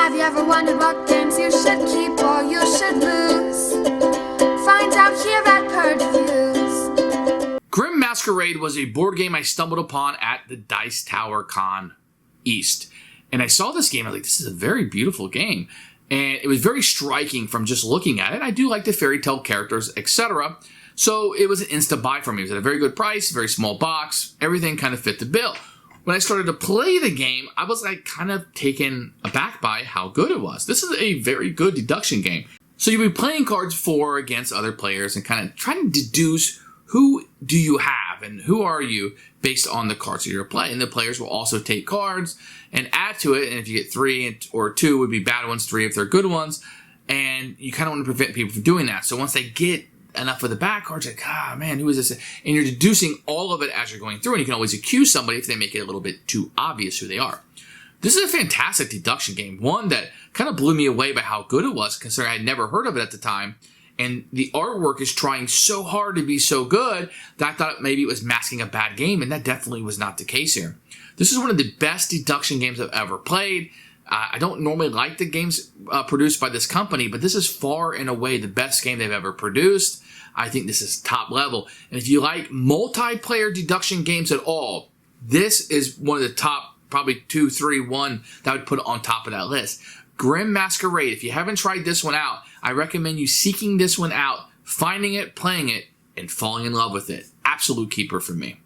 Have you ever wondered what games you should keep or you should lose? Find out here at Purge Reviews. Grimm Masquerade was a board game I stumbled upon at the Dice Tower Con East. And I saw this game, I was like, this is a very beautiful game. And it was very striking from just looking at it. I do like the fairy tale characters, etc. So it was an instant buy for me. It was at a very good price, very small box. Everything kind of fit the bill. When I started to play the game, I was like kind of taken aback by how good it was. This is a very good deduction game. So you'll be playing cards for or against other players and kind of trying to deduce who do you have and who are you based on the cards that you're playing. And the players will also take cards and add to it. And if you get 3 or 2 would be bad ones, 3 if they're good ones. And you kind of want to prevent people from doing that. So once they get enough of the back cards, like, man, who is this? And you're deducing all of it as you're going through. And you can always accuse somebody if they make it a little bit too obvious who they are. This is a fantastic deduction game. One that kind of blew me away by how good it was, considering I had never heard of it at the time. And the artwork is trying so hard to be so good that I thought maybe it was masking a bad game, and that definitely was not the case here. This is one of the best deduction games I've ever played. I don't normally like the games produced by this company, but this is far and away the best game they've ever produced. I think this is top level. And if you like multiplayer deduction games at all, this is one of the top, probably 2, 3, 1 that I would put on top of that list. Grimm Masquerade, if you haven't tried this one out, I recommend you seeking this one out, finding it, playing it, and falling in love with it. Absolute keeper for me.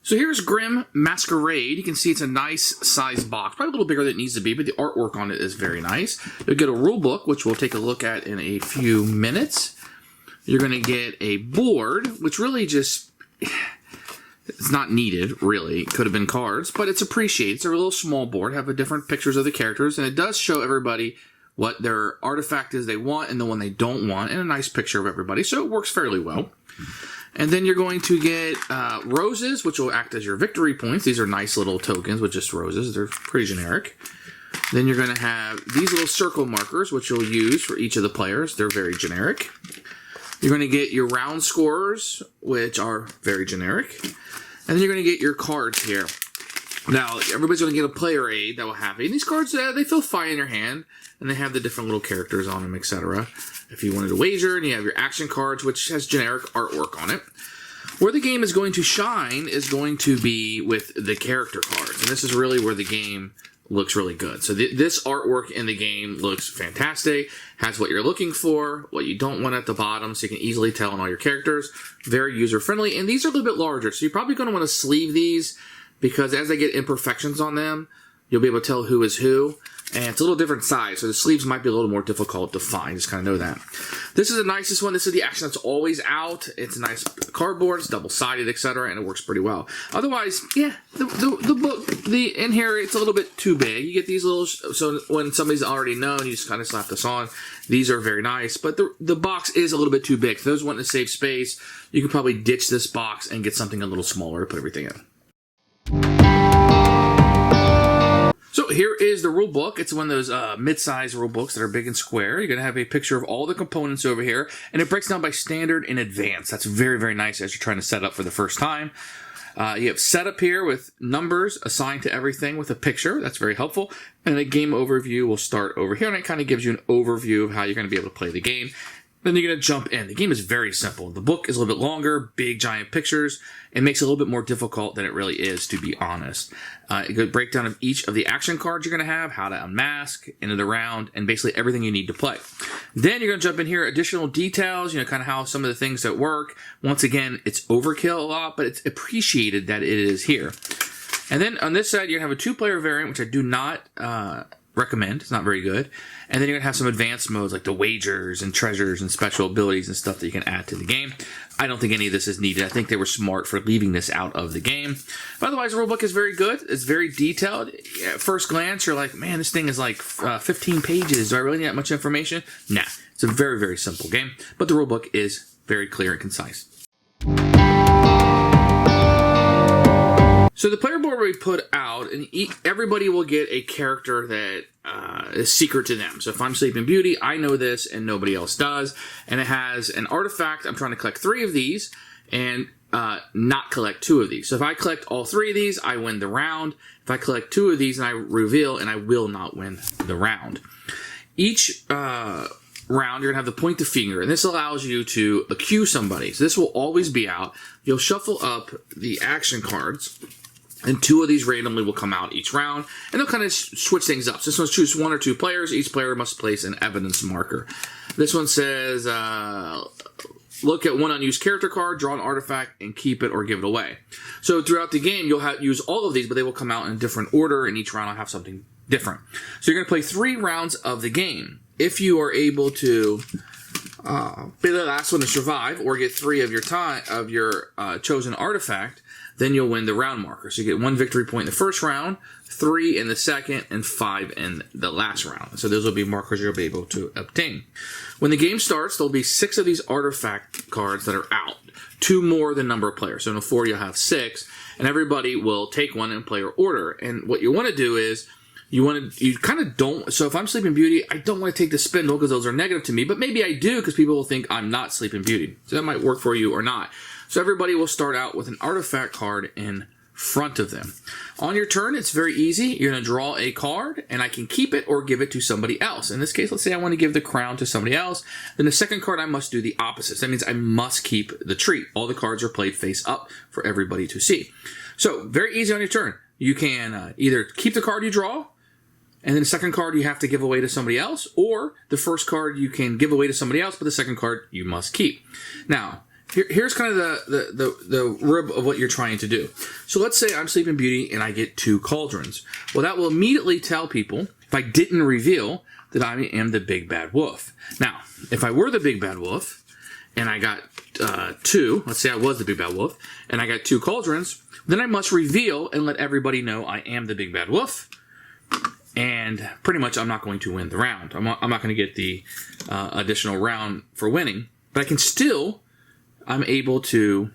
So here's Grimm Masquerade. You can see it's a nice sized box, probably a little bigger than it needs to be, but the artwork on it is very nice. You'll get a rule book, which we'll take a look at in a few minutes. You're going to get a board, which really just, it's not needed, really. It could have been cards, but it's appreciated. It's a little small board, have different pictures of the characters, and it does show everybody what their artifact is they want and the one they don't want, and a nice picture of everybody, so it works fairly well. And then you're going to get roses, which will act as your victory points. These are nice little tokens with just roses. They're pretty generic. Then you're going to have these little circle markers, which you'll use for each of the players. They're very generic. You're going to get your round scorers, which are very generic. And then you're going to get your cards here. Now, everybody's going to get a player aid that will have it. And these cards, they feel fine in your hand. And they have the different little characters on them, etc. If you wanted to wager, and you have your action cards, which has generic artwork on it. Where the game is going to shine is going to be with the character cards. And this is really where the game looks really good. So this artwork in the game looks fantastic. Has what you're looking for, what you don't want at the bottom, so you can easily tell on all your characters. Very user-friendly. And these are a little bit larger, so you're probably going to want to sleeve these, because as they get imperfections on them, you'll be able to tell who is who. And it's a little different size, so the sleeves might be a little more difficult to find. Just kind of know that. This is the nicest one. This is the action that's always out. It's a nice cardboard. It's double-sided, etc., and it works pretty well. Otherwise, yeah, the book, in here, it's a little bit too big. You get these little, so when somebody's already known, you just kind of slap this on. These are very nice, but the box is a little bit too big. For those wanting to save space, you could probably ditch this box and get something a little smaller to put everything in. So here is the rule book. It's one of those mid-size rule books that are big and square. You're going to have a picture of all the components over here, and it breaks down by standard and advanced. That's very, very nice as you're trying to set up for the first time. You have setup here with numbers assigned to everything with a picture. That's very helpful. And a game overview will start over here, and it kind of gives you an overview of how you're going to be able to play the game. Then you're going to jump in. The game is very simple. The book is a little bit longer, big, giant pictures. It makes it a little bit more difficult than it really is, to be honest. A good breakdown of each of the action cards you're going to have, how to unmask, end of the round, and basically everything you need to play. Then you're going to jump in here, additional details, kind of how some of the things that work. Once again, it's overkill a lot, but it's appreciated that it is here. And then on this side, you're going to have a 2-player variant, which I do not recommend. It's not very good. And then you're going to have some advanced modes like the wagers and treasures and special abilities and stuff that you can add to the game. I don't think any of this is needed. I think they were smart for leaving this out of the game. But otherwise, the rulebook is very good. It's very detailed. At first glance, you're like, man, this thing is like 15 pages. Do I really need that much information? Nah. It's a very, very simple game. But the rulebook is very clear and concise. So the player board we put out, and everybody will get a character that is secret to them. So if I'm Sleeping Beauty, I know this and nobody else does. And it has an artifact. I'm trying to collect 3 of these and not collect 2 of these. So if I collect all 3 of these, I win the round. If If I collect 2 of these and I reveal, and I will not win the round. Each round, you're going to have the point the finger, and this allows you to accuse somebody. So this will always be out. You'll shuffle up the action cards, and 2 of these randomly will come out each round, and they'll kind of switch things up. So this one's choose 1 or 2 players. Each player must place an evidence marker. This one says, look at 1 unused character card, draw an artifact, and keep it or give it away. So throughout the game, you'll use all of these, but they will come out in a different order, and each round will have something different. So you're going to play 3 rounds of the game. If you are able to be the last one to survive, or get 3 of your chosen artifact, then you'll win the round marker. So you get 1 victory point in the first round, 3 in the second, and 5 in the last round. So those will be markers you'll be able to obtain. When the game starts, there'll be 6 of these artifact cards that are out. 2 more than number of players. So in a 4, you'll have 6, and everybody will take 1 in player order. And what you want to do is, you kind of don't, so if I'm Sleeping Beauty, I don't want to take the spindle because those are negative to me, but maybe I do because people will think I'm not Sleeping Beauty. So that might work for you or not. So everybody will start out with an artifact card in front of them. On your turn, it's very easy. You're going to draw a card, and I can keep it or give it to somebody else. In this case, let's say I want to give the crown to somebody else. Then the second card, I must do the opposite. So that means I must keep the treat. All the cards are played face up for everybody to see. So very easy on your turn. You can either keep the card you draw, and then the second card you have to give away to somebody else, or the first card you can give away to somebody else, but the second card you must keep. Now, here's kind of the rub of what you're trying to do. So let's say I'm Sleeping Beauty and I get 2 cauldrons. Well, that will immediately tell people, if I didn't reveal, that I am the Big Bad Wolf. Now, if I were the Big Bad Wolf and I got 2, let's say I was the Big Bad Wolf, and I got 2 cauldrons, then I must reveal and let everybody know I am the Big Bad Wolf. And pretty much I'm not going to win the round. I'm not going to get the additional round for winning, but I can still, I'm able to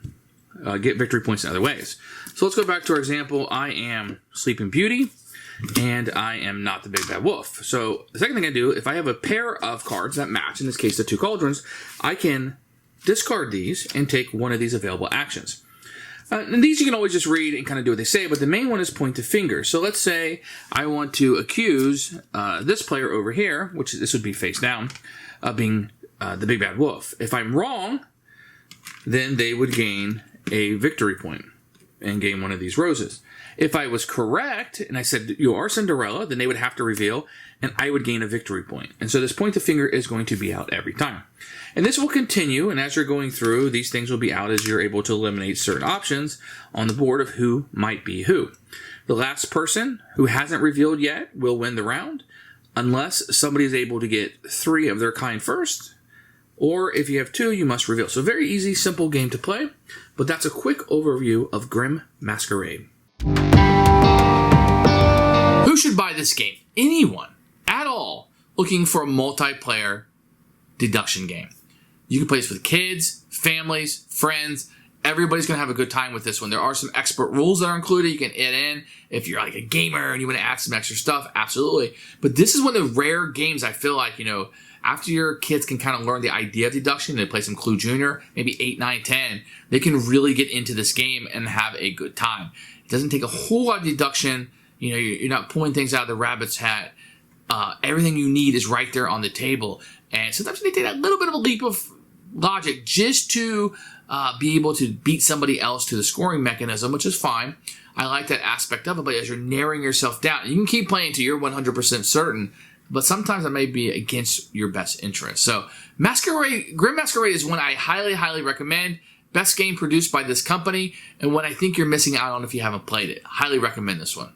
get victory points in other ways. So let's go back to our example. I am Sleeping Beauty, and I am not the Big Bad Wolf. So the second thing I do, if I have a pair of cards that match, in this case the 2 cauldrons, I can discard these and take 1 of these available actions. And these you can always just read and kind of do what they say, but the main one is point the finger. So let's say I want to accuse this player over here, which this would be face down, of being the Big Bad Wolf. If I'm wrong, then they would gain a victory point and gain 1 of these roses. If I was correct, and I said you are Cinderella, then they would have to reveal, and I would gain a victory point. And so this point the finger is going to be out every time. And this will continue, and as you're going through, these things will be out as you're able to eliminate certain options on the board of who might be who. The last person who hasn't revealed yet will win the round, unless somebody is able to get 3 of their kind first, or if you have 2, you must reveal. So very easy, simple game to play, but that's a quick overview of Grimm Masquerade. Who should buy this game? Anyone at all looking for a multiplayer deduction game. You can play this with kids, families, friends. Everybody's going to have a good time with this one. There are some expert rules that are included. You can add in if you're like a gamer and you want to add some extra stuff. Absolutely. But this is one of the rare games I feel like, after your kids can kind of learn the idea of deduction, they play some Clue Junior, maybe 8, 9, 10, they can really get into this game and have a good time. It doesn't take a whole lot of deduction. You're not pulling things out of the rabbit's hat. Everything you need is right there on the table. And sometimes you need to take a little bit of a leap of logic just to be able to beat somebody else to the scoring mechanism, which is fine. I like that aspect of it, but as you're narrowing yourself down, you can keep playing until you're 100% certain, but sometimes that may be against your best interest. So Grimm Masquerade is one I highly, highly recommend. Best game produced by this company, and one I think you're missing out on if you haven't played it. Highly recommend this one.